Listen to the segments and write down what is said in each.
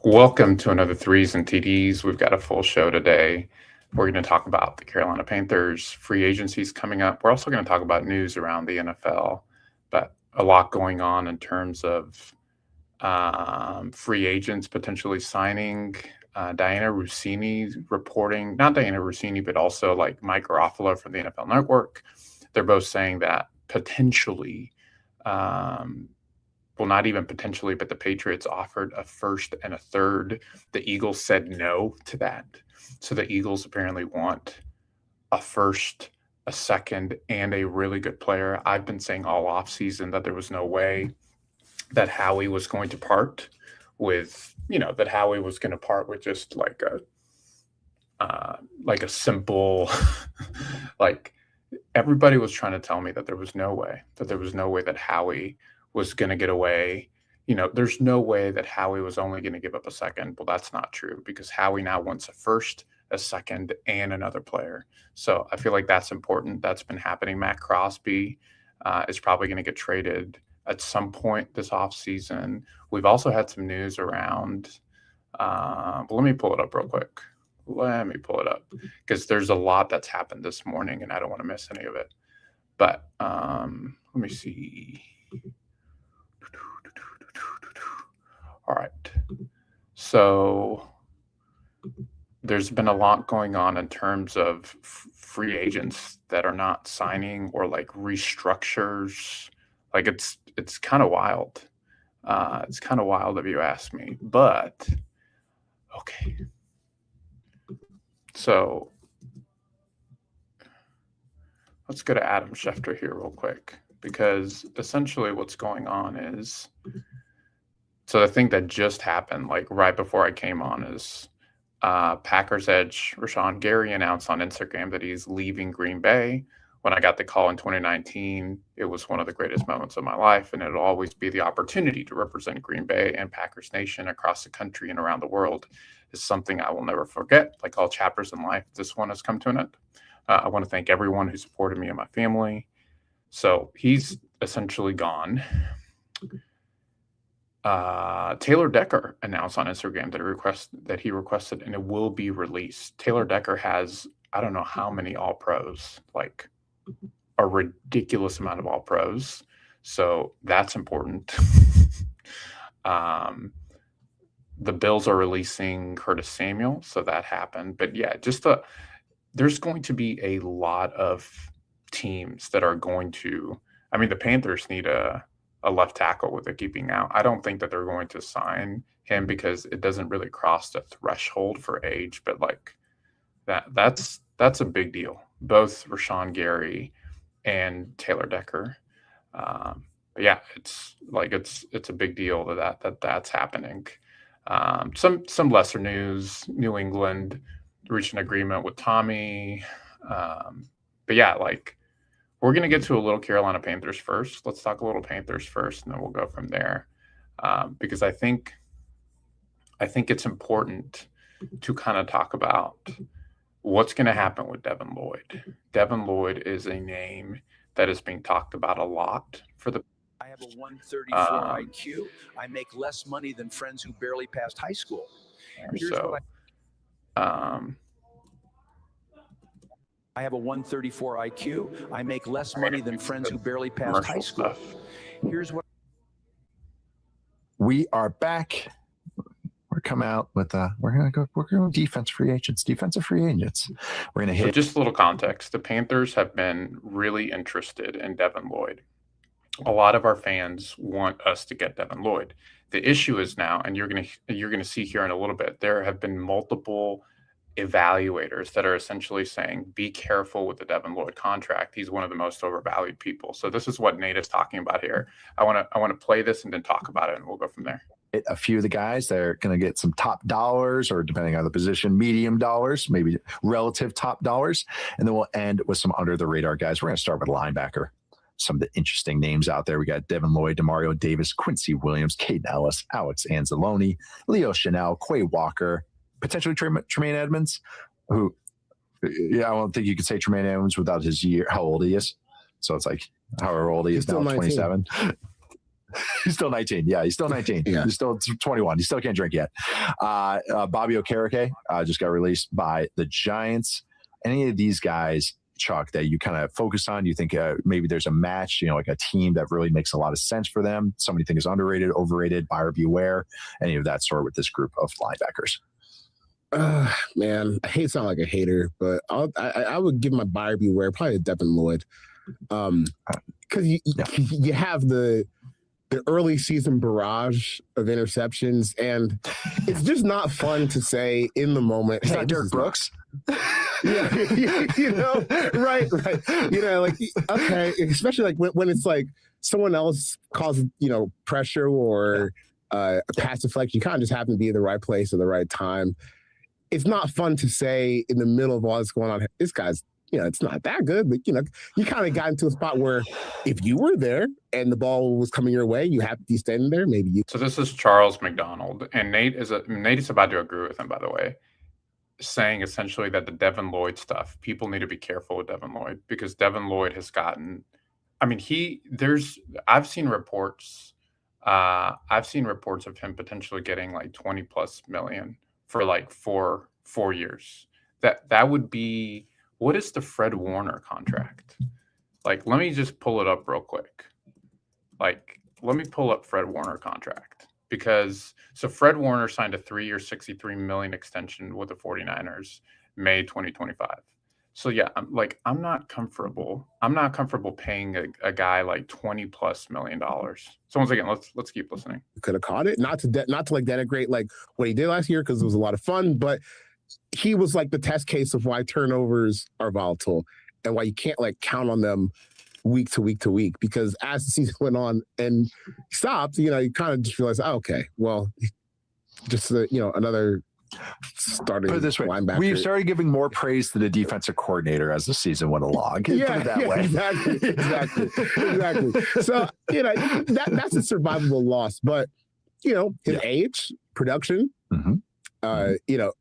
Welcome to another Threes and TDs. We've got a full show today. We're going to talk about the Carolina Panthers, free agencies coming up. We're also going to talk about news around the NFL, but a lot going on in terms of free agents potentially signing. Diana Rossini reporting, not Diana Rossini, but also like Mike Garofalo from the NFL Network. They're both saying that potentially, well, not even potentially, but the Patriots offered a first and a third. The Eagles said no to that. So the Eagles apparently want a first, a second, and a really good player. I've been saying all offseason that there was no way that Howie was going to part with, that Howie was going to part with just like a simple, like everybody was trying to tell me that there was no way that Howie was going to get away. There's no way that Howie was only going to give up a second. Well, that's not true because Howie now wants a first, a second, and another player. So I feel like that's important. That's been happening. Matt Crosby is probably going to get traded at some point this offseason. We've also had some news around, but let me pull it up real quick. Let me pull it up because there's a lot that's happened this morning and I don't want to miss any of it. But let me see. All right. So there's been a lot going on in terms of free agents that are not signing or like restructures. Like it's kind of wild. It's kind of wild if you ask me, but okay. So let's go to Adam Schefter here real quick, because essentially what's going on is, so the thing that just happened, like right before I came on, is Packers edge Rashawn Gary announced on Instagram that he's leaving Green Bay. When I got the call in 2019, it was one of the greatest moments of my life, and it'll always be the opportunity to represent Green Bay and Packers Nation across the country and around the world is something I will never forget. Like all chapters in life, this one has come to an end. I want to thank everyone who supported me and my family. So he's essentially gone. Taylor Decker announced on Instagram that he requested, and it will be released. Taylor Decker has, I don't know how many all pros, like a ridiculous amount of all pros. So that's important. The Bills are releasing Curtis Samuel. So that happened. But yeah, there's going to be a lot of teams that are going to, the Panthers need a left tackle with a keeping out. I don't think that they're going to sign him because it doesn't really cross the threshold for age, but like that's a big deal. Both Rashawn Gary and Taylor Decker. But yeah, it's a big deal that's happening. Some lesser news, New England reached an agreement with Tommy. But yeah, like we're going to get to a little Carolina Panthers first. Let's talk a little Panthers first, and then we'll go from there. Because I think it's important to kind of talk about what's going to happen with Devin Lloyd. Devin Lloyd is a name that is being talked about a lot for the. I have a 134 IQ. I make less money than friends who barely passed high school. I have a 134 IQ. I make less money than friends who barely passed high school. Here's what. We are back. We're coming out with we're going defensive free agents. We're going to hit. So just a little context. The Panthers have been really interested in Devin Lloyd. A lot of our fans want us to get Devin Lloyd. The issue is now, and you're going to see here in a little bit, there have been multiple evaluators that are essentially saying, be careful with the Devin Lloyd contract. He's one of the most overvalued people. So this is what Nate is talking about here. I want to play this and then talk about it, and we'll go from there. A few of the guys that are going to get some top dollars, or depending on the position, medium dollars, maybe relative top dollars. And then we'll end with some under the radar guys. We're going to start with linebacker. Some of the interesting names out there. We got Devin Lloyd, Demario Davis, Quincy Williams, Caden Ellis, Alex Anzalone, Leo Chanel, Quay Walker, potentially Tremaine Edmonds, who, I don't think you could say Tremaine Edmonds without his year, how old he is. So it's like however old he is now, 27. He's still 19. Yeah, he's still 19. Yeah. He's still 21. He still can't drink yet. Bobby Okereke just got released by the Giants. Any of these guys, Chuck, that you kind of focus on? You think maybe there's a match, like a team that really makes a lot of sense for them? Somebody think is underrated, overrated, buyer beware, any of that sort with this group of linebackers? Man, I hate to sound like a hater, but I would give my buyer beware probably to Devin Lloyd. Because you have the early season barrage of interceptions, and it's just not fun to say in the moment. It's not Derek Brooks. Yeah, right. Like, okay, especially like when it's like someone else causes, pressure or a pass deflection, you kind of just happen to be in the right place at the right time. It's not fun to say in the middle of all this going on, this guy's, it's not that good, but you kind of got into a spot where if you were there and the ball was coming your way, you have to be standing there. Maybe you. So this is Charles McDonald, and Nate is about to agree with him, by the way, saying essentially that the Devin Lloyd stuff, people need to be careful with Devin Lloyd because Devin Lloyd has gotten. I mean, I've seen reports of him potentially getting like 20+ million for like four years. That would be. What is the Fred Warner contract? Like, let me just pull it up real quick. Like, let me pull up Fred Warner contract so Fred Warner signed a 3-year, $63 million extension with the 49ers, May 2025. So yeah, I'm not comfortable paying a guy like $20+ million. So once again, let's keep listening. Could have caught it, not to like denigrate like what he did last year because it was a lot of fun, but he was like the test case of why turnovers are volatile and why you can't like count on them week to week to week, because as the season went on and stopped, you kind of just realize, okay, well, just another starting put it this way, linebacker. We started giving more praise to the defensive coordinator as the season went along. Put it that way. Exactly. So that's a survivable loss, but his age, production. Mm-hmm.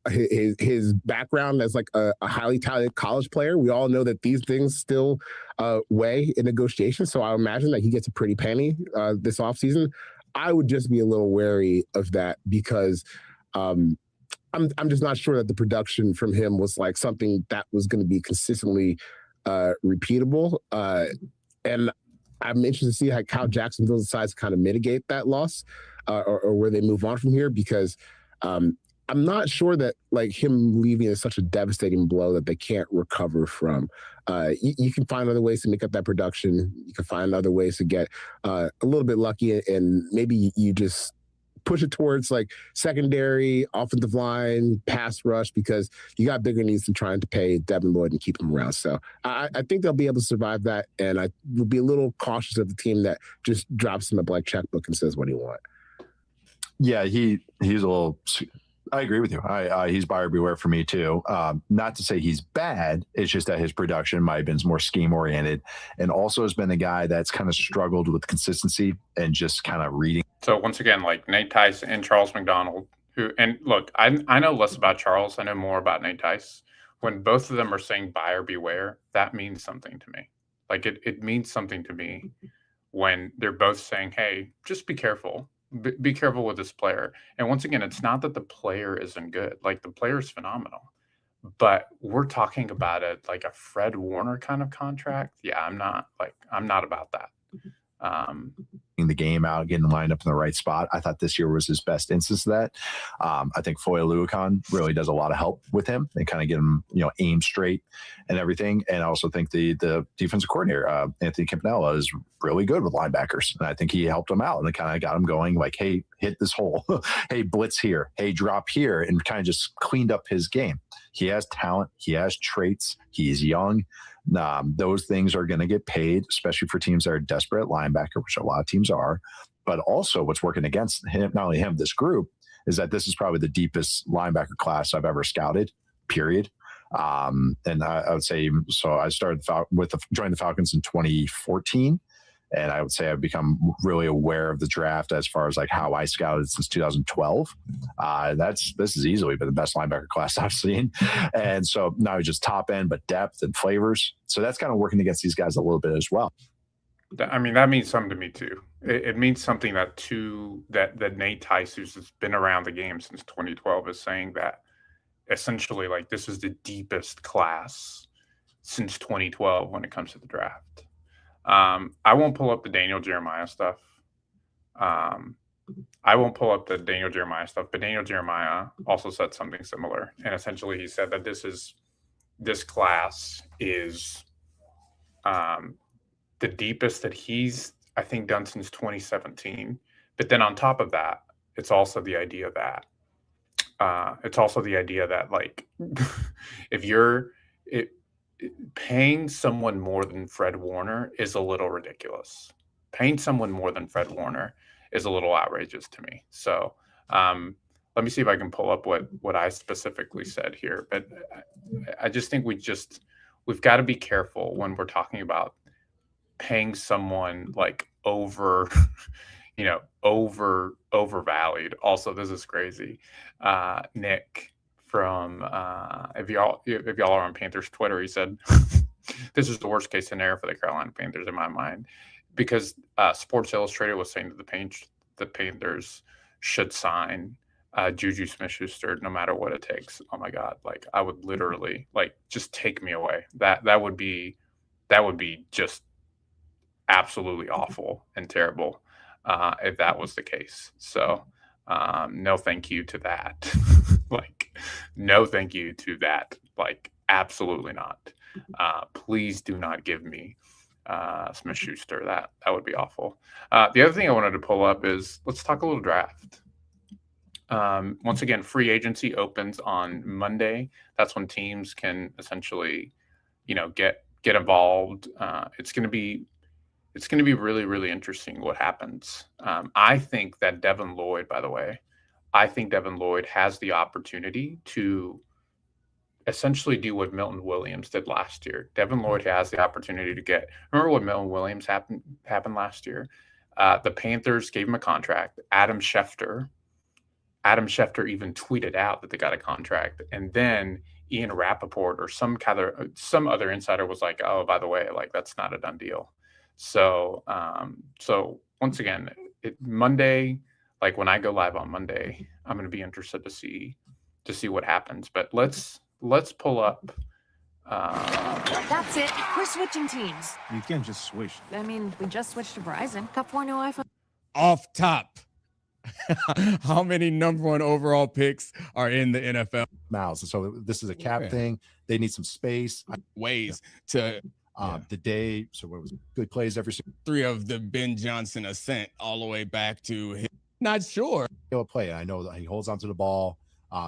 His background as like a highly talented college player. We all know that these things still weigh in negotiations. So I imagine that he gets a pretty penny this offseason. I would just be a little wary of that because I'm just not sure that the production from him was like something that was going to be consistently repeatable. And I'm interested to see how Jacksonville decides to kind of mitigate that loss or where they move on from here, because I'm not sure that like him leaving is such a devastating blow that they can't recover from. You can find other ways to make up that production. You can find other ways to get a little bit lucky, and maybe you just push it towards like secondary, offensive line, pass rush, because you got bigger needs than trying to pay Devin Lloyd and keep him around. So I think they'll be able to survive that, and I will be a little cautious of the team that just drops him a blank checkbook and says, what do you want? Yeah, he's a little. I agree with you. He's buyer beware for me too. Not to say he's bad. It's just that his production might have been more scheme oriented, and also has been a guy that's kind of struggled with consistency and just kind of reading. So once again, like Nate Tice and Charles McDonald, and look, I know less about Charles. I know more about Nate Tice. When both of them are saying buyer beware, that means something to me. Like it means something to me when they're both saying, hey, just be careful. Be careful with this player. And once again, it's not that the player isn't good. Like the player is phenomenal, but we're talking about it like a Fred Warner kind of contract. Yeah, I'm not about that. The game out, getting lined up in the right spot. I thought this year was his best instance of that. I think Foye Oluokun really does a lot of help with him and kind of get him, aim straight and everything. And I also think the defensive coordinator, Anthony Campanella, is really good with linebackers. And I think he helped him out and kind of got him going like, hey, hit this hole. Hey, blitz here. Hey, drop here. And kind of just cleaned up his game. He has talent. He has traits. He's young. Those things are going to get paid, especially for teams that are desperate at linebacker, which a lot of teams are. But also what's working against him, not only him, this group, is that this is probably the deepest linebacker class I've ever scouted, period. And I would say, so I started joined the Falcons in 2014. And I would say I've become really aware of the draft as far as like how I scouted since 2012. This has easily been the best linebacker class I've seen. And so not just top end, but depth and flavors. So that's kind of working against these guys a little bit as well. I mean, that means something to me too. it means something that Nate Tice, who's been around the game since 2012, is saying that essentially, like, this is the deepest class since 2012 when it comes to the draft. I won't pull up the Daniel Jeremiah stuff. But Daniel Jeremiah also said something similar. And essentially he said that this class is the deepest that he's, I think, done since 2017. But then on top of that, it's also the idea that like if paying someone more than Fred Warner is a little ridiculous. Paying someone more than Fred Warner is a little outrageous to me. So let me see if I can pull up what I specifically said here. But I just think we've got to be careful when we're talking about paying someone like overvalued. Also, this is crazy. Nick from if y'all are on Panthers Twitter, he said this is the worst case scenario for the Carolina Panthers in my mind, because Sports Illustrated was saying that the Panthers should sign Juju Smith-Schuster no matter what it takes. Oh my God! Like, I would literally, like, just take me away. That would be just absolutely awful and terrible if that was the case. So no thank you to that. Like, no thank you to that. Like, absolutely not. Please do not give me Smith-Schuster. That would be awful. The other thing I wanted to pull up is, let's talk a little draft. Once again, free agency opens on Monday. That's when teams can essentially, get involved. It's going to be really, really interesting what happens. I think that Devin Lloyd, by the way, has the opportunity to essentially do what Milton Williams did last year. Devin Lloyd has the opportunity to remember what Milton Williams happened last year? The Panthers gave him a contract. Adam Schefter even tweeted out that they got a contract. And then Ian Rappaport or some other insider was like, oh, by the way, like, that's not a done deal. So once again, Monday, like, when I go live on Monday, I'm going to be interested to see what happens. But let's pull up. That's it. We're switching teams. You can't just switch. I mean, we just switched to Verizon. Got 4 new iPhones. Off top. How many number 1 overall picks are in the NFL? Miles. So this is a cap thing. They need some space. Ways to the day. So what was it? Good plays every single 3 of the Ben Johnson ascent all the way back to him. Not sure. play. I know that he holds onto the ball.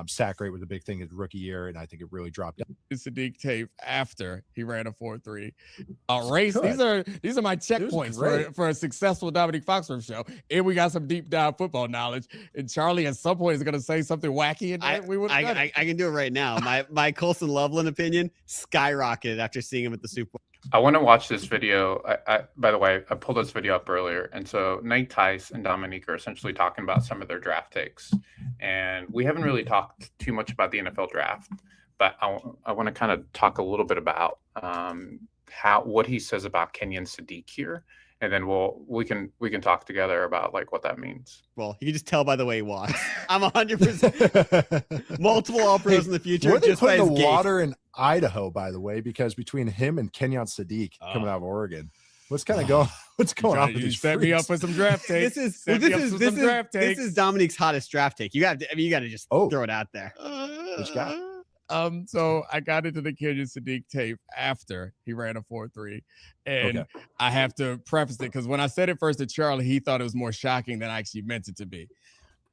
Sack rate was a big thing his rookie year, and I think it really dropped down. Sadiq tape after he ran a 4.3. Race. These are my checkpoints for a successful Dominique Foxworth show. And we got some deep dive football knowledge. And Charlie at some point is going to say something wacky, and I can do it right now. My Colson Loveland opinion skyrocketed after seeing him at the Super Bowl. I want to watch this video. By the way, I pulled this video up earlier. And so Nate Tice and Dominique are essentially talking about some of their draft takes. And we haven't really talked too much about the NFL draft, but I want to kind of talk a little bit about what he says about Kenyon Sadiq here. And then we can talk together about like what that means. Well, you can just tell by the way he walks. I'm 100% multiple All-Pros in the future. Where are they just by putting his the gait. water in Idaho, by the way, because between him and Kenyon Sadiq coming out of Oregon, what's going on with these set me up with some draft takes. This is Dominique's hottest draft take. You got to just throw it out there. Which guy? So I got into the Kenyon Sadiq tape after he ran a 4.3, and I have to preface it because when I said it first to Charlie, he thought it was more shocking than I actually meant it to be.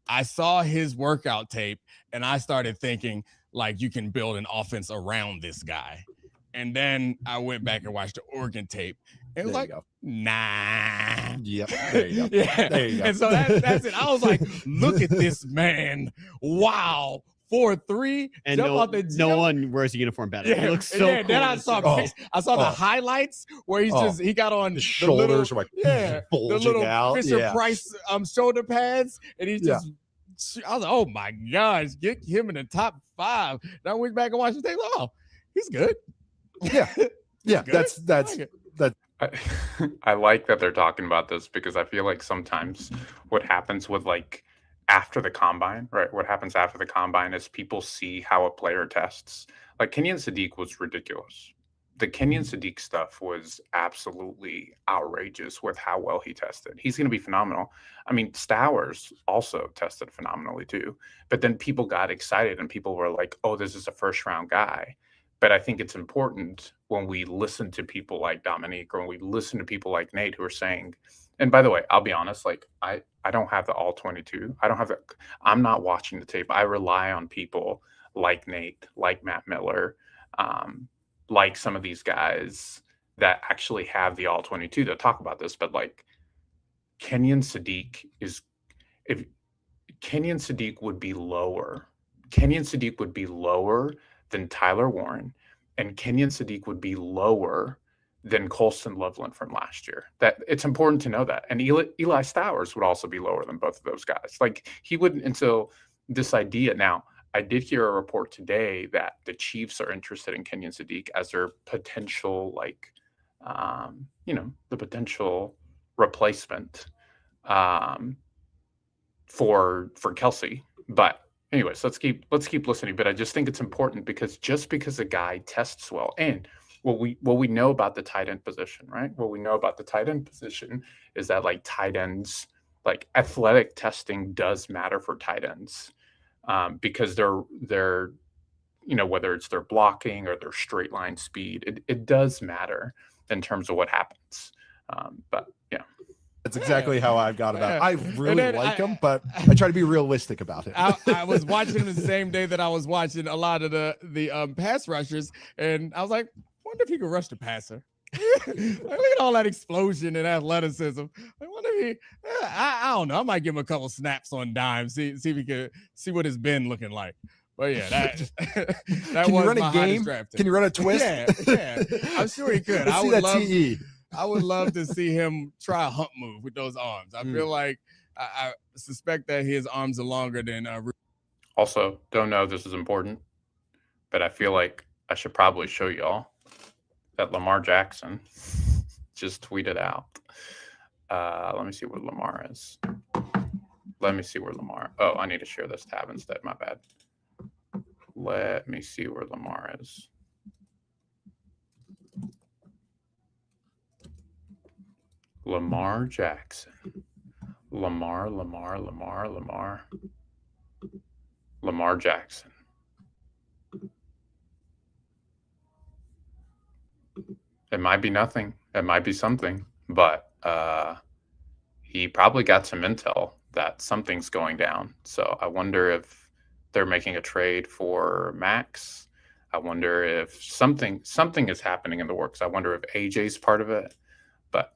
I saw his workout tape, and I started thinking like you can build an offense around this guy. And then I went back and watched the Oregon tape. It was nah. Yep. There you go. Yeah. There you go. And so that's it. I was like, look at this man. Wow. 4.3. And no one wears a uniform better. Yeah. It looks so cool. Then I saw the highlights where he got on the shoulders are like bulging the little out. Fisher Price shoulder pads, and he's just. I was like, oh my gosh, get him in the top 5. Then I went back and watched the tape. Oh, he's good. Yeah. Good. That's I, I like that they're talking about this because I feel like sometimes what happens with like after the combine, right? What happens after the combine is people see how a player tests. Like Kenyon Sadiq was ridiculous. The Kenyon Sadiq stuff was absolutely outrageous with how well he tested. He's going to be phenomenal. I mean, Stowers also tested phenomenally too. But then people got excited and people were like, oh, this is a first round guy. But I think it's important when we listen to people like Dominique or when we listen to people like Nate who are saying, and by the way, I'll be honest, like I don't have the all 22. I don't have the, I'm not watching the tape. I rely on people like Nate, like Matt Miller, like some of these guys that actually have the all 22 that talk about this. But like Kenyon Sadiq is, if Kenyon Sadiq would be lower, Kenyon Sadiq would be lower than Tyler Warren, and Kenyon Sadiq would be lower than Colston Loveland from last year. That it's important to know that. And Eli Stowers would also be lower than both of those guys. Like he wouldn't until this idea. Now, I did hear a report today that the Chiefs are interested in Kenyon Sadiq as their potential, like, the potential replacement for Kelsey. But anyways, let's keep listening. But I just think it's important because just because a guy tests well, and what we know about the tight end position, right? What we know about the tight end position is that like tight ends, like athletic testing does matter for tight ends because they're whether it's their blocking or their straight line speed, it does matter in terms of what happens. But yeah. That's exactly how I've got about it. I really like him, but I try to be realistic about it. I was watching him the same day that I was watching a lot of the pass rushers, and I was like, wonder if he could rush the passer. Look at all that explosion and athleticism. I wonder if he, I don't know. I might give him a couple snaps on dime, see if he could see what his been looking like. But yeah, that Can was you run my a game? draft pick. Can you run a twist? Yeah. I'm sure he could. Let's see that TE. I would love to see him try a hump move with those arms. I feel like I suspect that his arms are longer than. Also, don't know if this is important, but I feel like I should probably show y'all that Lamar Jackson just tweeted out. Let me see where Lamar is. Oh, I need to share this tab instead. My bad. Let me see where Lamar is. Lamar Jackson. Lamar Jackson. It might be nothing. It might be something. But he probably got some intel that something's going down. So I wonder if they're making a trade for Max. I wonder if something is happening in the works. I wonder if AJ's part of it. But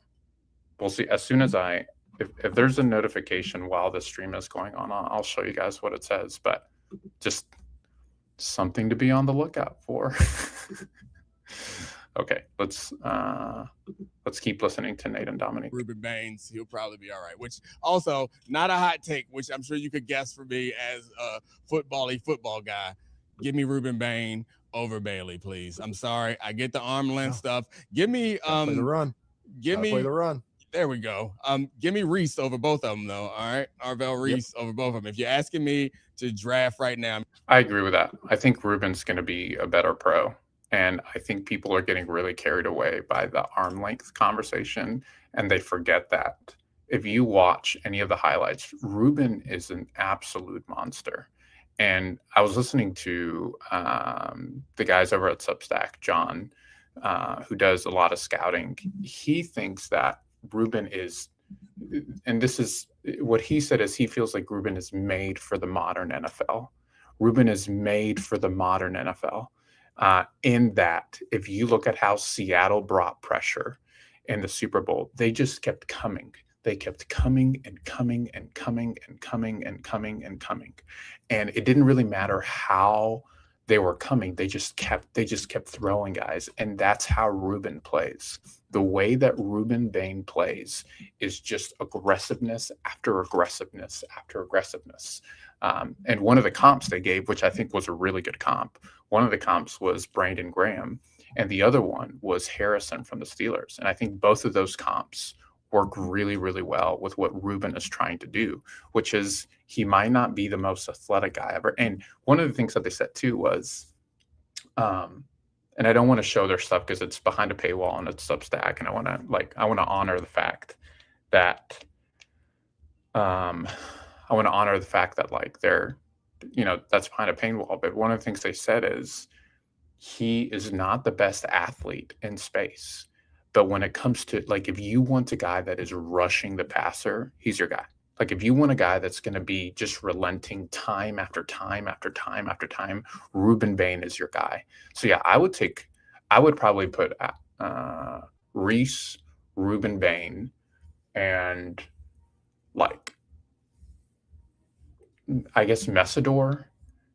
we'll see. As soon as if there's a notification while the stream is going on, I'll show you guys what it says. But just something to be on the lookout for. Okay, let's keep listening to Nate and Dominique. Ruben Baines, he'll probably be all right. Which also not a hot take, which I'm sure you could guess for me as a football guy. Give me Ruben Bain over Bailey, please. I'm sorry, I get the arm length stuff. Give me play the run. Play the run. There we go. Give me Reese over both of them, though. All right, Arvell Reese over both of them. If you're asking me to draft right now, I agree with that. I think Ruben's going to be a better pro. And I think people are getting really carried away by the arm length conversation, and they forget that if you watch any of the highlights, Ruben is an absolute monster. And I was listening to the guys over at Substack, John, who does a lot of scouting. He thinks that Ruben is, and this is what he said, is he feels like Ruben is made for the modern NFL. Ruben is made for the modern NFL. In that, if you look at how Seattle brought pressure in the Super Bowl, they just kept coming. They kept coming and coming and coming and coming and coming and coming. And it didn't really matter how they were coming. They just kept throwing guys. And that's how Ruben plays. The way that Ruben Bain plays is just aggressiveness after aggressiveness after aggressiveness. And one of the comps they gave, which I think was a really good comp, one of the comps was Brandon Graham. and the other one was Harrison from the Steelers. And I think both of those comps work really, really well with what Ruben is trying to do, which is he might not be the most athletic guy ever. And one of the things that they said too was, and I don't want to show their stuff because it's behind a paywall and it's Substack, and I want to honor the fact that like they're, that's behind a paywall. But one of the things they said is he is not the best athlete in space. But when it comes to, like, if you want a guy that is rushing the passer, he's your guy. Like, if you want a guy that's going to be just relenting time after time after time after time, Ruben Bain is your guy. So, yeah, I would probably put Reese, Ruben Bain, and, like, I guess Messidor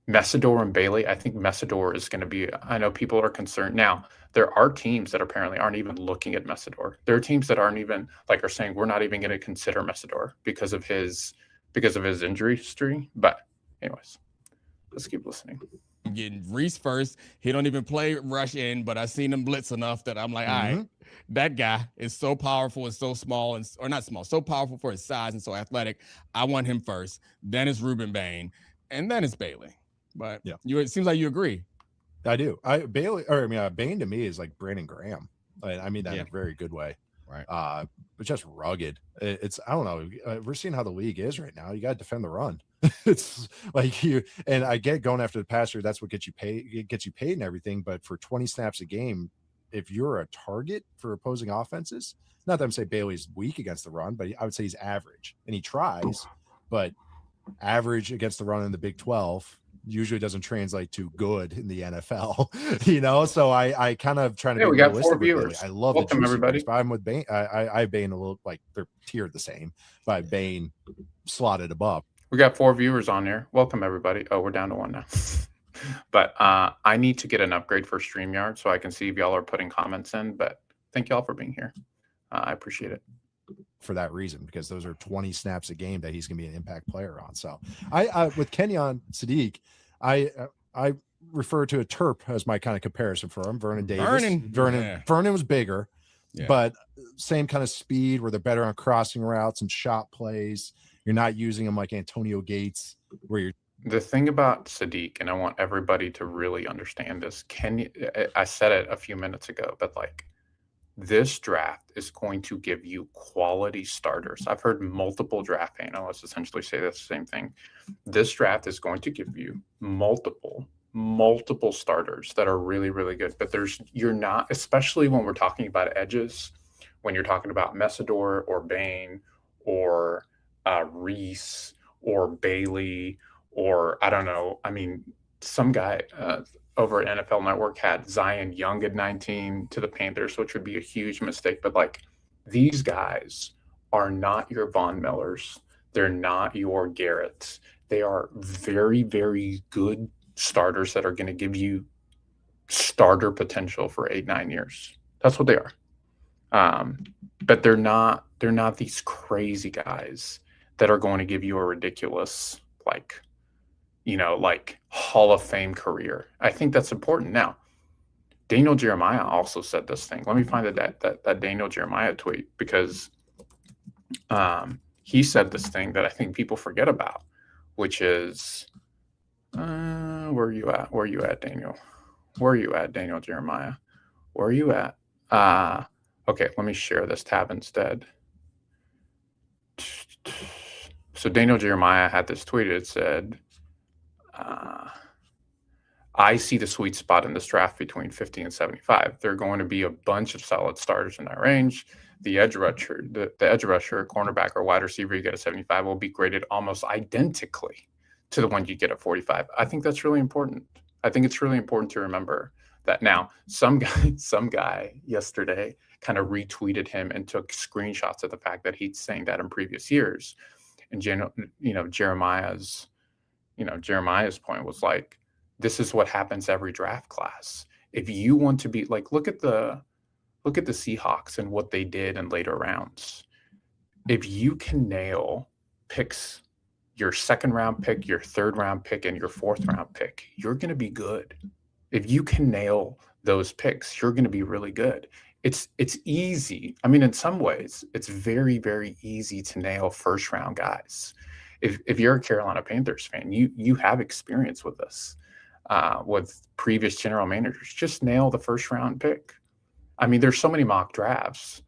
and Bailey. I think Messidor is going to be, I know people are concerned. Now, there are teams that apparently aren't even looking at Messidor. There are teams that aren't even, like, are saying we're not even going to consider Messidor because of his injury history. But anyways, let's keep listening. I'm getting Reese first. He don't even play rush in, but I seen him blitz enough that I'm like, all right, that guy is so powerful and so small, or not small, so powerful for his size and so athletic. I want him first. Then it's Ruben Bain, and then it's Bailey. But yeah, it seems like you agree. I do. Bain to me is like Brandon Graham. I mean that in a very good way. Right. But just rugged. It's, I don't know. We're seeing how the league is right now. You got to defend the run. It's like and I get going after the passer. That's what gets you paid. It gets you paid and everything. But for 20 snaps a game, if you're a target for opposing offenses, not that I'm saying Bailey's weak against the run, but I would say he's average, and he tries, but average against the run in the Big 12 usually doesn't translate to good in the NFL, so I kind of trying to be we got realistic 4 viewers. I love Welcome, everybody. But I'm with Bain. I Bain a little, like, they're tiered the same, but Bain slotted above. We got 4 viewers on there. Welcome, everybody. Oh, we're down to 1 now. But I need to get an upgrade for StreamYard so I can see if y'all are putting comments in. But thank y'all for being here. I appreciate it. For that reason, because those are 20 snaps a game that he's going to be an impact player on. So I with Kenyon Sadiq, I refer to a Terp as my kind of comparison for him. Vernon Davis. Vernon was bigger, but same kind of speed where they're better on crossing routes and shot plays. You're not using them like Antonio Gates, where you're. The thing about Sadiq, and I want everybody to really understand this, I said it a few minutes ago, but like, this draft is going to give you quality starters. I've heard multiple draft analysts essentially say the same thing. This draft is going to give you multiple starters that are really, really good. But you're not, especially when we're talking about edges, when you're talking about Messidor or Bain or Reese or Bailey, or I don't know. I mean, some guy over at NFL Network had Zion Young at 19 to the Panthers, which would be a huge mistake. But like, these guys are not your Von Millers. They're not your Garretts. They are very, very good starters that are going to give you starter potential for 8-9 years. That's what they are. But they're not these crazy guys that are going to give you a ridiculous, like Hall of Fame career. I think that's important. Now, Daniel Jeremiah also said this thing. Let me find that Daniel Jeremiah tweet, because he said this thing that I think people forget about, which is, where are you at? Where are you at, Daniel? Where are you at, Daniel Jeremiah? Where are you at? Okay, let me share this tab instead. So Daniel Jeremiah had this tweet. It said, I see the sweet spot in this draft between 50 and 75. There are going to be a bunch of solid starters in that range. The edge rusher, cornerback, or wide receiver you get at 75 will be graded almost identically to the one you get at 45. I think that's really important. I think it's really important to remember that. Now, some guy yesterday kind of retweeted him and took screenshots of the fact that he's saying that in previous years. And Jeremiah's point was like, this is what happens every draft class. If you want to be like, look at the Seahawks and what they did in later rounds. If you can nail picks, your second round pick, your third round pick, and your fourth round pick, you're going to be good. If you can nail those picks, you're going to be really good. It's easy. I mean, in some ways, it's very, very easy to nail first round guys. If you're a Carolina Panthers fan, you have experience with this, with previous general managers. Just nail the first round pick. I mean, there's so many mock drafts.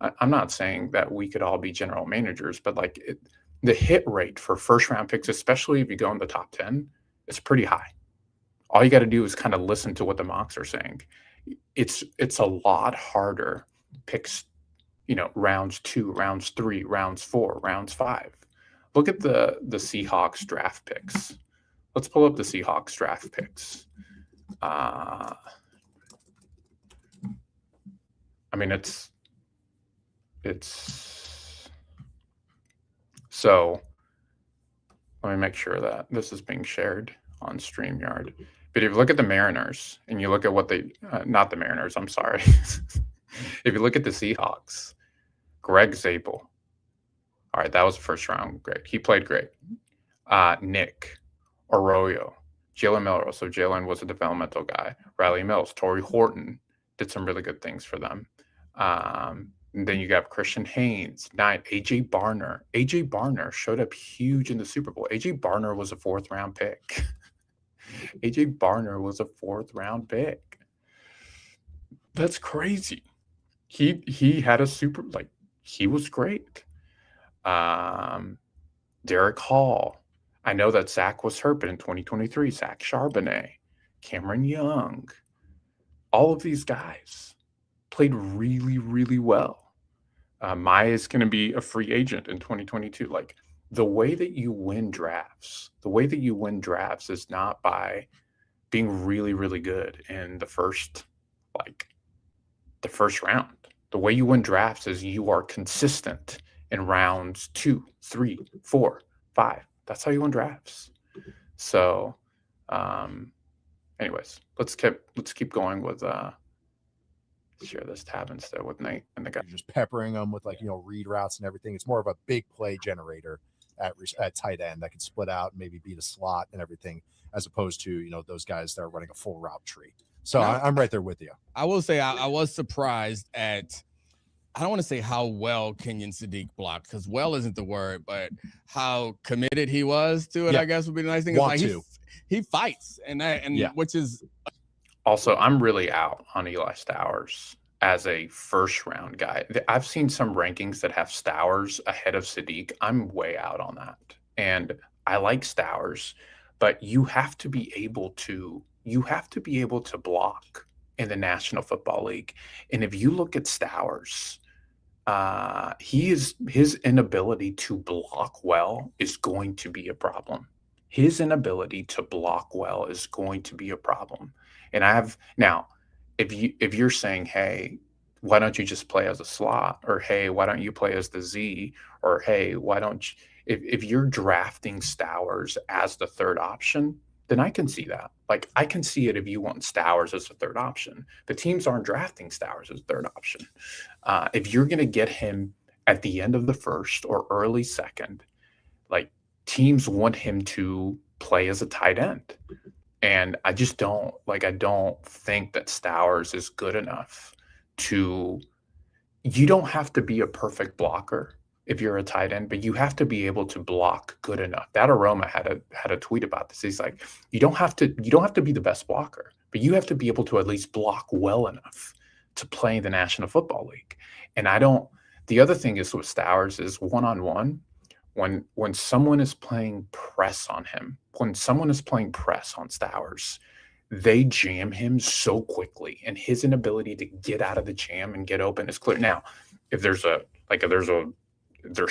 I'm not saying that we could all be general managers, but like the hit rate for first round picks, especially if you go in the top 10, it's pretty high. All you got to do is kind of listen to what the mocks are saying. It's a lot harder picks, rounds 2, rounds 3, rounds 4, rounds 5. Look at the Seahawks draft picks. Let's pull up the Seahawks draft picks. I mean, it's so let me make sure that this is being shared on StreamYard. But if you look at the Mariners and you look at what they, not the Mariners, I'm sorry. If you look at the Seahawks, Greg Zabel. All right, that was the first round. Great. He played great. Nick Arroyo, Jalen Miller. So Jalen was a developmental guy. Riley Mills, Torrey Horton did some really good things for them. And then you got Christian Haynes, 9. AJ Barner. AJ Barner showed up huge in the Super Bowl. AJ Barner was a 4th round pick. AJ Barner was a 4th round pick. That's crazy. He had a he was great. Derek Hall. I know that Zach was hurt, but in 2023, Zach Charbonnet, Cameron Young, all of these guys played really, really well. Maya is going to be a free agent in 2022. Like, the way that you win drafts is not by being really, really good in the first round. The way you win drafts is you are consistent in rounds 2, 3, 4, 5. That's how you win drafts. So, anyways, let's keep going with share this tab instead with Nate and the guy. You're just peppering them with read routes and everything. It's more of a big play generator at tight end that can split out and maybe beat a slot and everything, as opposed to those guys that are running a full route tree. So I'm right there with you. I will say I was surprised at, I don't want to say how well Kenyon Sadiq blocked, because well isn't the word, but how committed he was to it, Yeah. I guess would be the nice thing. He fights, which is also, I'm really out on Eli Stowers as a first round guy. I've seen some rankings that have Stowers ahead of Sadiq. I'm way out on that. And I like Stowers, but you have to be able to block in the National Football League. And if you look at Stowers, his inability to block well is going to be a problem. His inability to block well is going to be a problem. And if you're saying, hey, why don't you just play as a slot? Or hey, why don't you play as the Z? Or hey, why don't you, if you're drafting Stowers as the third option, then I can see that. Like, I can see it if you want Stowers as a third option. The teams aren't drafting Stowers as third option. If you're going to get him at the end of the first or early second, like, teams want him to play as a tight end. And I just don't think that Stowers is good enough you don't have to be a perfect blocker if you're a tight end, but you have to be able to block good enough. That Aroma had a tweet about this. He's like, you don't have to be the best blocker, but you have to be able to at least block well enough to play in the National Football League. And the other thing is with Stowers is one-on-one, when someone is playing press on him, when someone is playing press on Stowers, they jam him so quickly, and his inability to get out of the jam and get open is clear. Now, if there's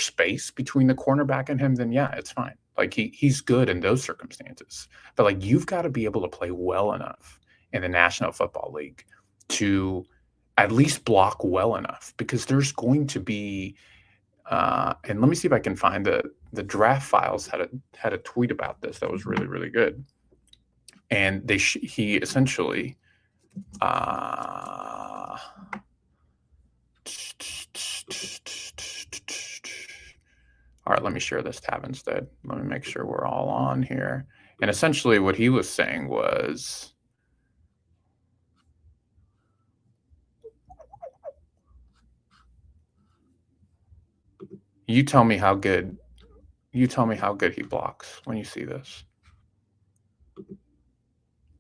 space between the cornerback and him, then yeah, it's fine. Like, he's good in those circumstances. But like, you've got to be able to play well enough in the National Football League to at least block well enough, because there's going to be and let me see if I can find the draft files had a tweet about this that was really, really good. And he essentially all right, let me share this tab instead. Let me make sure we're all on here. And essentially what he was saying was, You tell me how good. You tell me how good he blocks when you see this.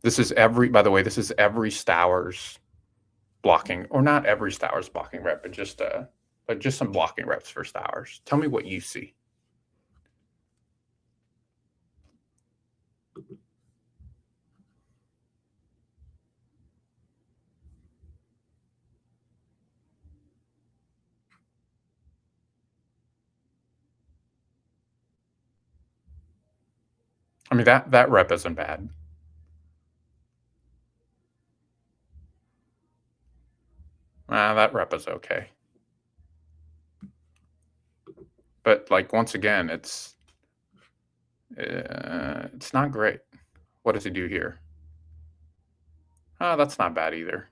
This is by the way, this is every Stowers blocking, or not every Stowers blocking rep, but just some blocking reps for Stowers. Tell me what you see. I mean, that rep isn't bad. That rep is okay. But like, once again, it's not great. What does he do here? That's not bad either.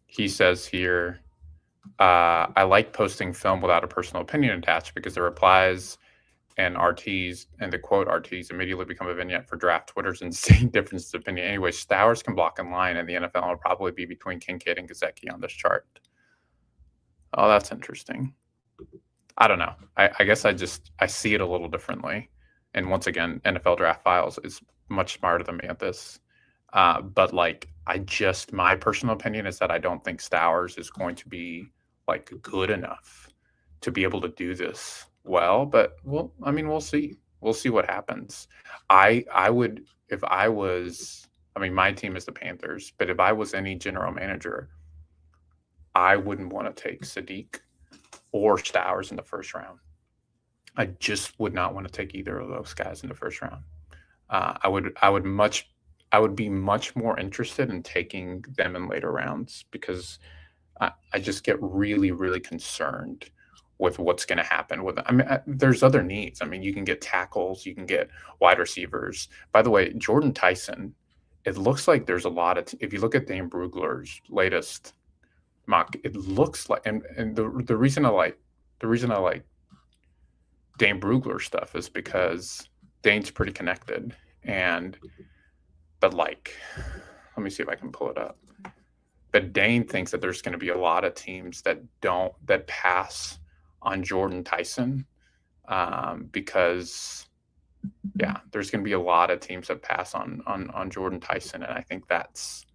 He says here, I like posting film without a personal opinion attached because the replies and RTs and the quote RTs immediately become a vignette for draft Twitter's insane differences of opinion. Anyway, Stowers can block in line, and the NFL will probably be between Kincaid and Gesicki on this chart. Oh, that's interesting. I don't know. I guess I see it a little differently. And once again, NFL Draft Files is much smarter than me at this. But like, my personal opinion is that I don't think Stowers is going to be like good enough to be able to do this well. But we'll see. We'll see what happens. I would, if I was, my team is the Panthers, but if I was any general manager, I wouldn't want to take Sadiq or Stowers in the first round. I just would not want to take either of those guys in the first round. I would be much more interested in taking them in later rounds because I just get really, really concerned with what's going to happen with them. There's other needs. You can get tackles, you can get wide receivers. By the way, Jordan Tyson, it looks like there's a lot of, if you look at Dane Brugler's latest mock, it looks like, and the reason I like Dane Brugler stuff is because Dane's pretty connected, but like, let me see if I can pull it up. But Dane thinks that there's going to be a lot of teams that pass on Jordan Tyson because there's going to be a lot of teams that pass on Jordan Tyson, and I think it's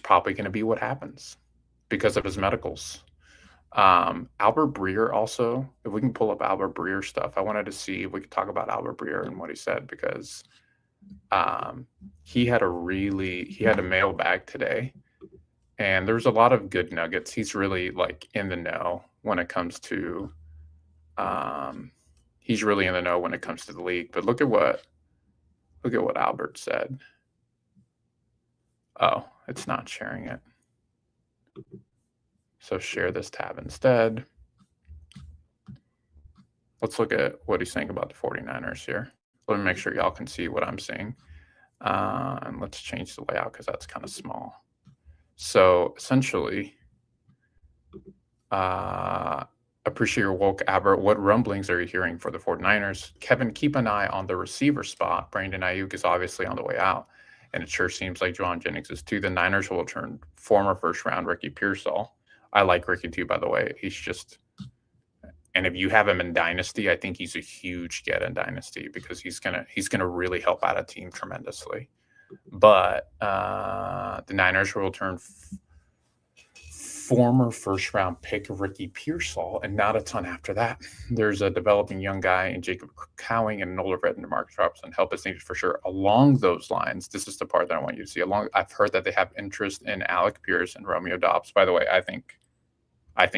probably going to be what happens because of his medicals. Albert Breer also, if we can pull up Albert Breer stuff, I wanted to see if we could talk about Albert Breer and what he said, because he had a mailbag today, and there's a lot of good nuggets. He's really like in the know when it comes to the league. But look at what Albert said. Oh, it's not sharing it. So share this tab instead. Let's look at what he's saying about the 49ers here. Let me make sure y'all can see what I'm seeing. And let's change the layout because that's kind of small. So essentially, appreciate your woke, Albert. What rumblings are you hearing for the 49ers? Kevin, keep an eye on the receiver spot. Brandon Ayuk is obviously on the way out, and it sure seems like Juwan Jennings is too. The Niners will return former first-round Ricky Pearsall. I like Ricky too, by the way. And if you have him in Dynasty, I think he's a huge get in Dynasty because he's gonna really help out a team tremendously. But the Niners will return former first-round pick Ricky Pearsall, and not a ton after that. There's a developing young guy in Jacob Cowing and an older vet in Demarcus Robinson. Help is needed for sure. Along those lines, this is the part that I want you to see. I've heard that they have interest in Alec Pierce and Romeo Doubs. By the way, I think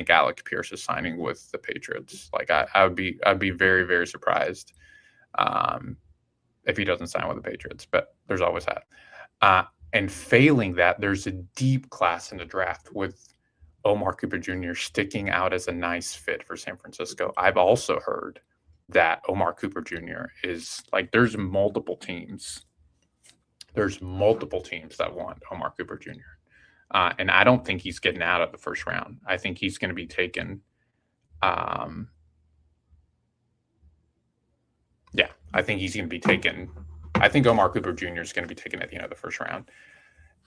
Alec Pierce is signing with the Patriots. Like I'd be very, very surprised if he doesn't sign with the Patriots, but there's always that. And failing that, there's a deep class in the draft with Omar Cooper Jr. sticking out as a nice fit for San Francisco. I've also heard that Omar Cooper Jr. is like, there's multiple teams that want Omar Cooper Jr. And I don't think he's getting out of the first round. I think he's going to be taken. I think he's going to be taken. I think Omar Cooper Jr. is going to be taken at the end of the first round.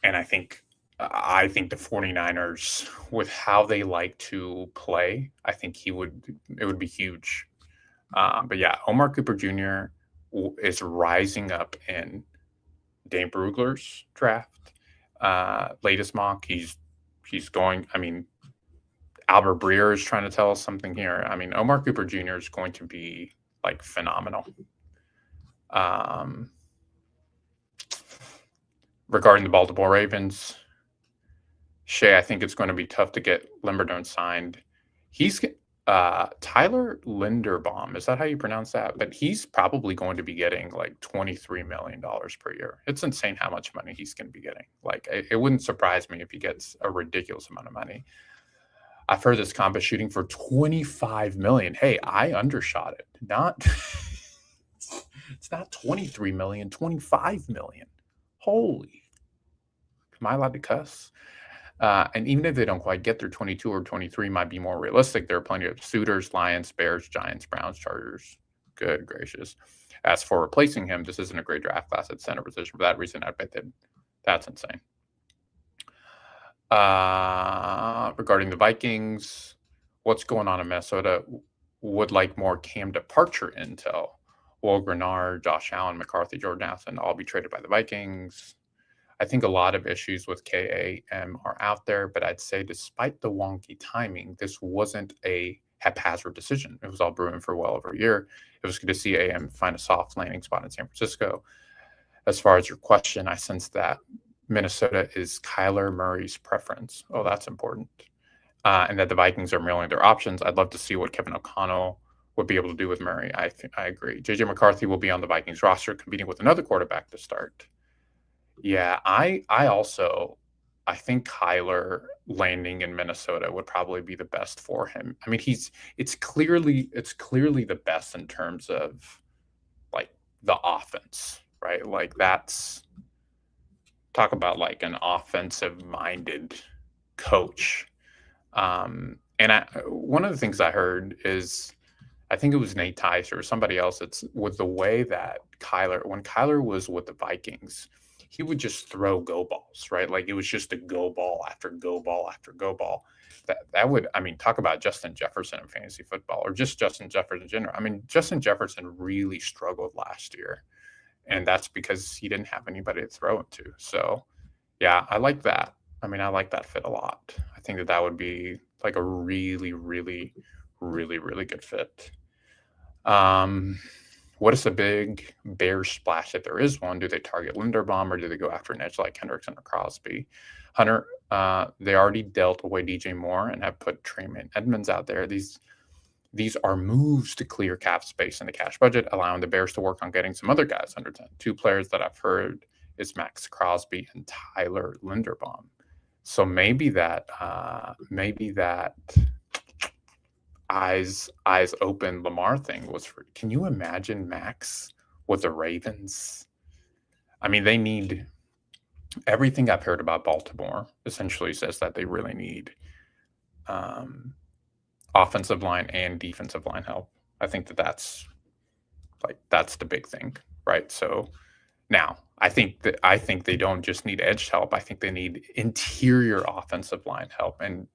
And I think the 49ers, with how they like to play, I think it would be huge. But yeah, Omar Cooper Jr. is rising up in Dane Brugler's draft. Latest mock, he's going. I mean, Albert Breer is trying to tell us something here. I mean, Omar Cooper Jr. is going to be like phenomenal. Regarding the Baltimore Ravens, Shay, I think it's going to be tough to get Limberdone signed. He's Tyler Linderbaum. Is that how you pronounce that? But he's probably going to be getting like $23 million per year. It's insane how much money he's going to be getting. Like, it wouldn't surprise me if he gets a ridiculous amount of money. I've heard this comp is shooting for $25 million. Hey, I undershot it. It's not $23 million, $25 million. Holy. Am I allowed to cuss? And even if they don't quite get their 22 or 23, might be more realistic. There are plenty of suitors: Lions, Bears, Giants, Browns, Chargers. Good gracious. As for replacing him, this isn't a great draft class at center position. For that reason, I bet that's insane. Regarding the Vikings, what's going on in Minnesota? Would like more Cam departure intel. Will Grenard, Josh Allen, McCarthy, Jordan Addison all be traded by the Vikings? I think a lot of issues with KAM are out there, but I'd say despite the wonky timing, this wasn't a haphazard decision. It was all brewing for well over a year. It was good to see AM find a soft landing spot in San Francisco. As far as your question, I sense that Minnesota is Kyler Murray's preference. Oh, that's important. And that the Vikings are milling their options. I'd love to see what Kevin O'Connell would be able to do with Murray. I agree. JJ McCarthy will be on the Vikings roster competing with another quarterback to start. Yeah, I think Kyler landing in Minnesota would probably be the best for him. I mean, it's clearly the best in terms of like the offense, right? Like, that's talk about like an offensive minded coach. And one of the things I heard is, I think it was Nate Tice or somebody else. It's with the way that when Kyler was with the Vikings, he would just throw go balls, right? Like, it was just a go ball after go ball after go ball. That would, I mean, talk about Justin Jefferson in fantasy football, or just Justin Jefferson in general. I mean, Justin Jefferson really struggled last year, and that's because he didn't have anybody to throw it to. So, yeah, I like that. I mean, I like that fit a lot. I think that would be like a really, really, really, really good fit. What is a big Bears splash, if there is one? Do they target Linderbaum, or do they go after an edge like Hendrickson or Crosby? Hunter, they already dealt away DJ Moore and have put Trayman Edmonds out there. These are moves to clear cap space in the cash budget, allowing the Bears to work on getting some other guys under 10. Two players that I've heard is Max Crosby and Tyler Linderbaum. So maybe that eyes open Lamar thing was for. Can you imagine Max with the Ravens? I mean, they need everything I've heard about Baltimore essentially says that they really need offensive line and defensive line help. I think that's the big thing, right? So now I think they don't just need edge help. I think they need interior offensive line help and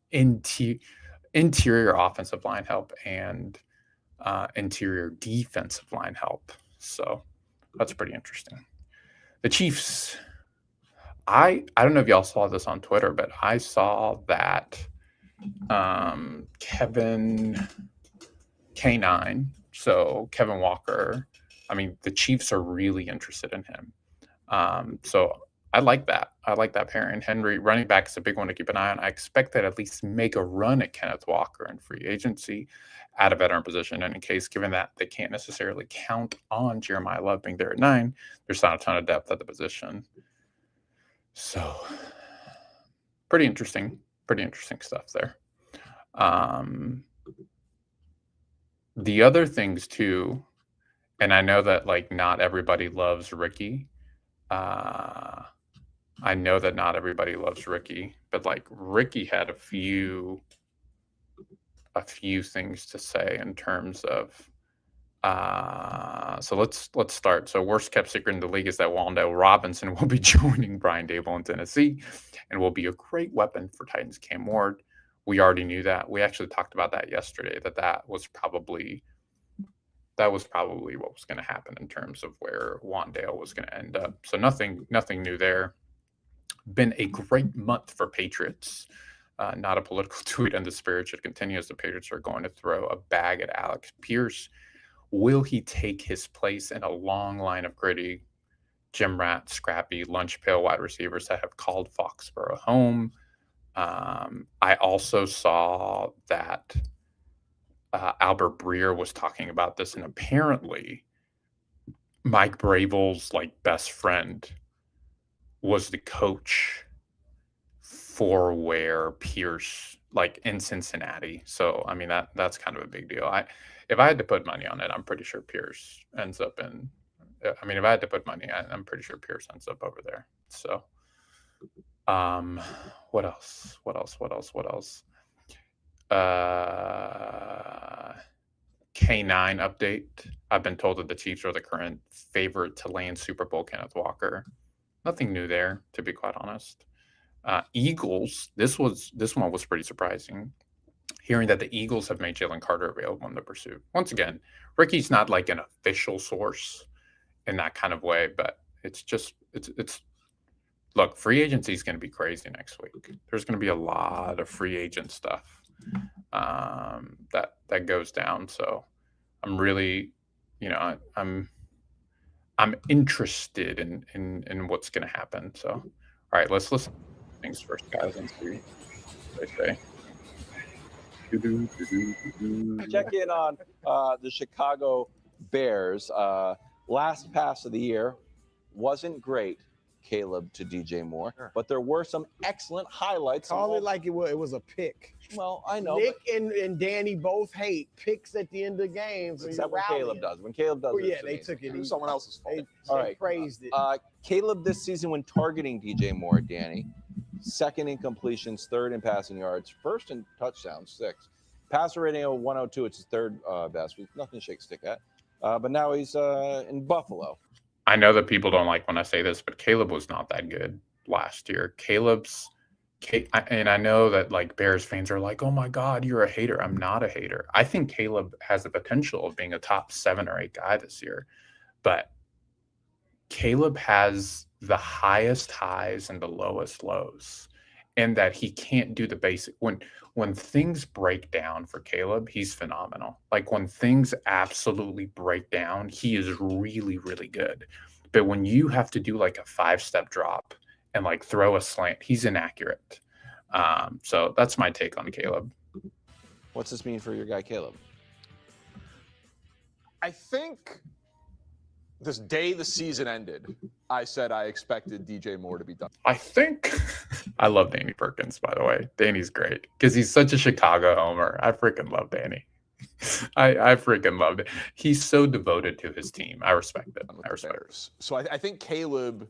interior offensive line help and interior defensive line help. So that's pretty interesting. The Chiefs, I don't know if y'all saw this on Twitter, but I saw that Kevin K9, so Kevin Walker, I mean, the Chiefs are really interested in him. So I like that. I like that pairing. Henry, running back, is a big one to keep an eye on. I expect that at least make a run at Kenneth Walker in free agency at a veteran position. And in case, given that they can't necessarily count on Jeremiah Love being there at 9, there's not a ton of depth at the position. So pretty interesting stuff there. The other things too, and I know that like not everybody loves Ricky. I know that not everybody loves Ricky, but like Ricky had a few things to say in terms of So let's start. So worst kept secret in the league is that Wan'Dale Robinson will be joining Brian Dable in Tennessee and will be a great weapon for Titans Cam Ward. We already knew that. We actually talked about that yesterday, that was probably what was going to happen in terms of where Wan'Dale was going to end up. So nothing new there. Been a great month for Patriots. Not a political tweet, and the spirit should continue as the Patriots are going to throw a bag at Alex Pierce. Will he take his place in a long line of gritty, gym rat, scrappy, lunch pail wide receivers that have called Foxborough home? I also saw that Albert Breer was talking about this, and apparently Mike Bravel's best friend was the coach for where Pierce, in Cincinnati. So I mean that's kind of a big deal. If I had to put money on it, I'm pretty sure Pierce ends up in. I mean, if I had to put money, I'm pretty sure Pierce ends up over there. So, what else? K9 update. I've been told that the Chiefs are the current favorite to land Super Bowl Kenneth Walker. Nothing new there, to be quite honest. Eagles. This one was pretty surprising. Hearing that the Eagles have made Jalen Carter available in the pursuit. Once again, Ricky's not an official source in that kind of way, but it's look, free agency is going to be crazy next week. There's going to be a lot of free agent stuff that goes down. So I'm really, I'm interested in what's going to happen. So, all right, let's listen to things first, guys, and see what they say. Check in on the Chicago Bears. Last pass of the year wasn't great, Caleb to DJ Moore, but there were some excellent highlights. Call it like it was a pick. Well, I know. Nick and Danny both hate picks at the end of games. Except when Caleb does. When Caleb does, yeah, they took it. It was someone else's fault. All right, praised it. Caleb this season when targeting DJ Moore, Danny, second in completions, third in passing yards, first in touchdowns, 6. Passer rating of 102. It's his third best. Nothing to shake stick at. But now he's in Buffalo. I know that people don't like when I say this, but Caleb was not that good last year. And I know that Bears fans are like, oh my God, you're a hater. I'm not a hater. I think Caleb has the potential of being a top 7 or 8 guy this year. But Caleb has the highest highs and the lowest lows, and that he can't do the basic. When things break down for Caleb, he's phenomenal. When things absolutely break down, he is really, really good. But when you have to do a 5-step drop and throw a slant, he's inaccurate. So that's my take on Caleb. What's this mean for your guy, Caleb? I think this day the season ended, I said I expected DJ Moore to be done. I think I love Danny Perkins, by the way. Danny's great because he's such a Chicago homer. I freaking love Danny. I freaking love it. He's so devoted to his team. I respect it. I respect it. So I think Caleb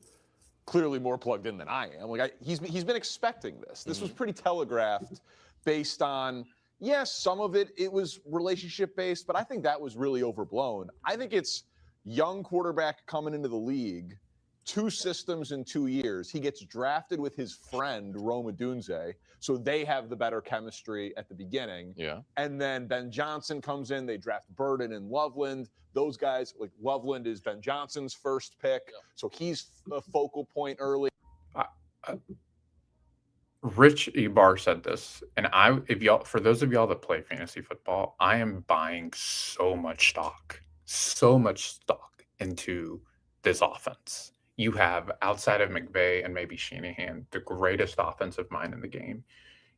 clearly more plugged in than I am. He's been expecting this. This was pretty telegraphed based on, yes, some of it was relationship based, but I think that was really overblown. I think it's young quarterback coming into the league, 2 systems in 2 years. He gets drafted with his friend Rome Odunze, so they have the better chemistry at the beginning. Yeah. And then Ben Johnson comes in. They draft Burden and Loveland. Those guys, Loveland is Ben Johnson's first pick, so he's a focal point early. Rich Ebar said this, and for those of y'all that play fantasy football, I am buying so much stock into this offense. You have, outside of McVay and maybe Shanahan, the greatest offensive mind in the game.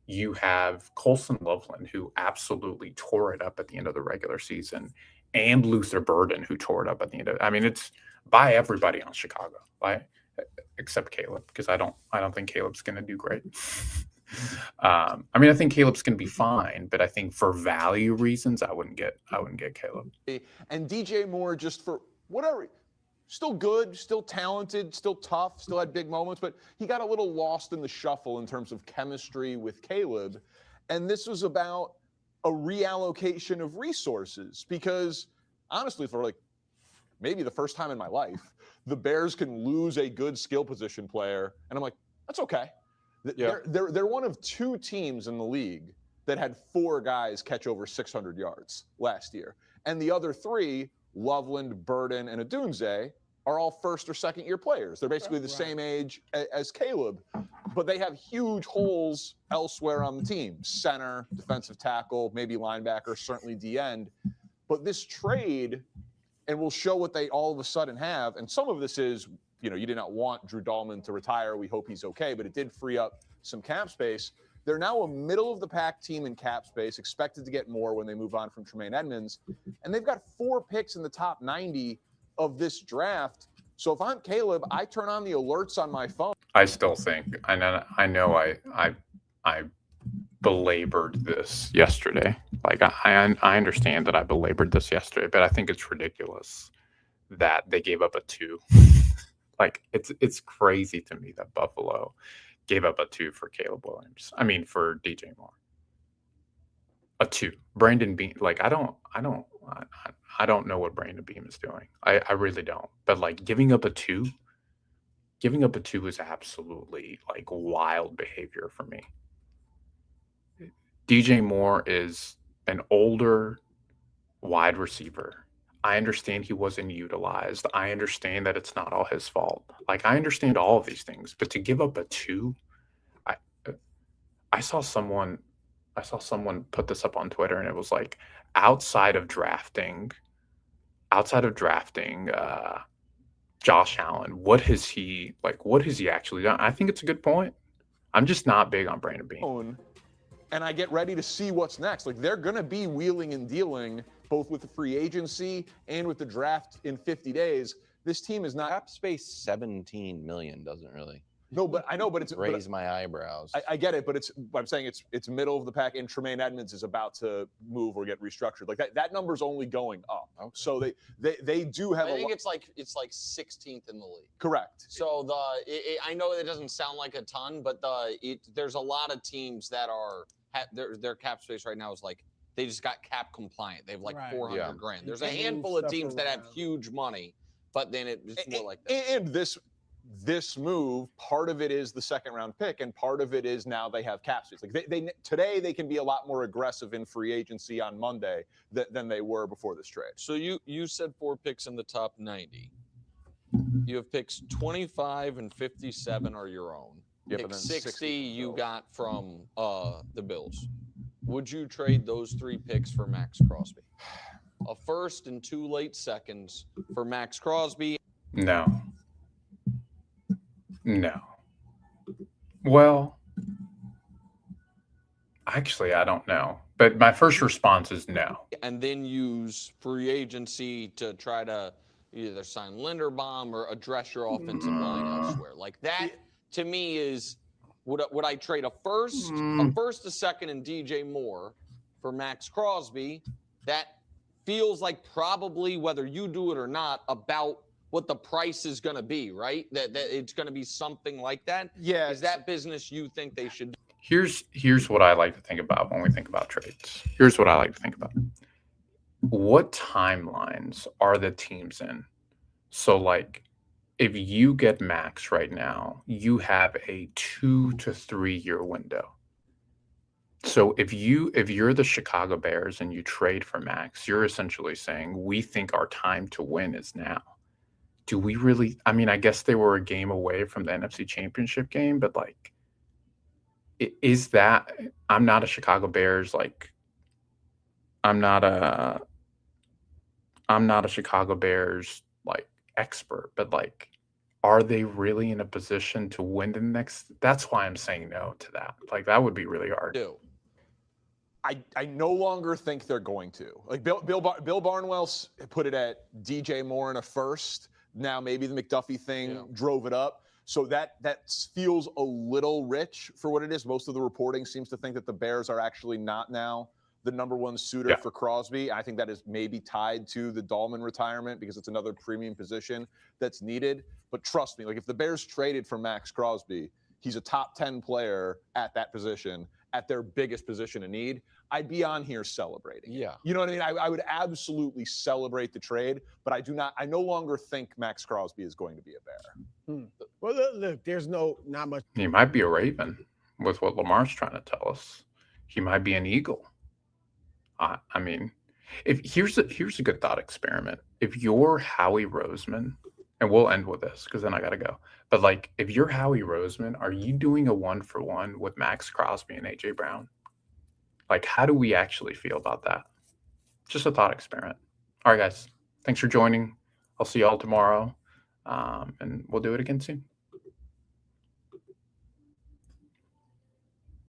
You have Colson Loveland, who absolutely tore it up at the end of the regular season, and Luther Burden, who tore it up at the end of. I mean, it's by everybody on Chicago, except Caleb, because I don't think Caleb's going to do great. I think Caleb's going to be fine, but I think for value reasons, I wouldn't get Caleb. And DJ Moore, just for whatever, still good, still talented, still tough, still had big moments, but he got a little lost in the shuffle in terms of chemistry with Caleb. And this was about a reallocation of resources, because honestly, for like maybe the first time in my life, the Bears can lose a good skill position player, and I'm like, that's okay. They're one of 2 teams in the league that had 4 guys catch over 600 yards last year, and the other 3, Loveland, Burden, and Adunze, are all first or second year players. They're basically the same age as Caleb, but they have huge holes elsewhere on the team: center, defensive tackle, maybe linebacker, certainly D end. But this trade, and we'll show what they all of a sudden have, and some of this is, you know, you did not want Drew Dahlman to retire. We hope he's okay, but it did free up some cap space. They're now a middle-of-the-pack team in cap space, expected to get more when they move on from Tremaine Edmonds, and they've got 4 picks in the top 90 of this draft. So if I'm Caleb, I turn on the alerts on my phone. I still think I know I belabored this yesterday. Like I understand that I belabored this yesterday, but I think it's ridiculous that they gave up a 2. Like it's crazy to me that Buffalo gave up a 2 for Caleb Williams. I mean, for DJ Moore. A 2. Brandon Beam. Like I don't know what Brandon Beam is doing. I really don't. But like giving up a 2 is absolutely like wild behavior for me. DJ Moore is an older wide receiver. I understand he wasn't utilized. I understand that it's not all his fault. Like I understand all of these things, but to give up a 2, I saw someone put this up on Twitter, and it was like, outside of drafting Josh Allen, what has he actually done? I think it's a good point. I'm just not big on Brandon Beam. And I get ready to see what's next. Like they're going to be wheeling and dealing both with the free agency and with the draft in 50 days. This team is not cap space. 17 million doesn't really. No, but I know, but it's raise my eyebrows. I get it, but I'm saying it's middle of the pack, and Tremaine Edmonds is about to move or get restructured. Like that number's only going up. Okay. So they do have. I think it's like 16th in the league. Correct. So I know it doesn't sound like a ton, but there's a lot of teams that are their cap space right now is like they just got cap compliant. They have like 400 grand. There's a handful of teams that have huge money, but then it's more like this. And this move, part of it is the second round pick, and part of it is now they have cap space. Like today they can be a lot more aggressive in free agency on Monday than they were before this trade. So you said 4 picks in the top 90. You have picks 25 and 57 are your own. Yeah, Pick but then 60 you got from the Bills. Would you trade those 3 picks for Max Crosby? A first and 2 late seconds for Max Crosby? No. Well, actually, I don't know. But my first response is no. And then use free agency to try to either sign Linderbaum or address your offensive line elsewhere. Like that, to me, is would I trade a first, a second, and DJ Moore for Max Crosby? That feels like probably, whether you do it or not, about what the price is going to be, right? That it's going to be something like that. Yeah. Is that business you think they should do? Here's what I like to think about when we think about trades. Here's what I like to think about. What timelines are the teams in? So like if you get Max right now, you have a 2 to 3 year window. So if you're the Chicago Bears and you trade for Max, you're essentially saying we think our time to win is now. Do we really? I mean, I guess they were a game away from the NFC Championship game, but like, is that? I'm not a Chicago Bears like. I'm not a Chicago Bears like expert, but like, are they really in a position to win the next? That's why I'm saying no to that. Like, that would be really hard. I no longer think they're going to. Like Bill Barnwell put it at DJ Moore in a first. Now maybe the McDuffie thing drove it up. So that feels a little rich for what it is. Most of the reporting seems to think that the Bears are actually not now the number 1 suitor for Crosby. I think that is maybe tied to the Dahlman retirement because it's another premium position that's needed. But trust me, like if the Bears traded for Max Crosby, he's a top 10 player at that position, at their biggest position of need, I'd be on here celebrating. Yeah. You know what I mean? I would absolutely celebrate the trade, but I no longer think Max Crosby is going to be a Bear. Well, look, there's not much. He might be a Raven with what Lamar's trying to tell us. He might be an Eagle. I mean, if here's a good thought experiment. If you're Howie Roseman, and we'll end with this because then I gotta go. But like, if you're Howie Roseman, are you doing a 1-for-1 with Max Crosby and AJ Brown? Like, how do we actually feel about that? Just a thought experiment. All right, guys. Thanks for joining. I'll see you all tomorrow, and we'll do it again soon.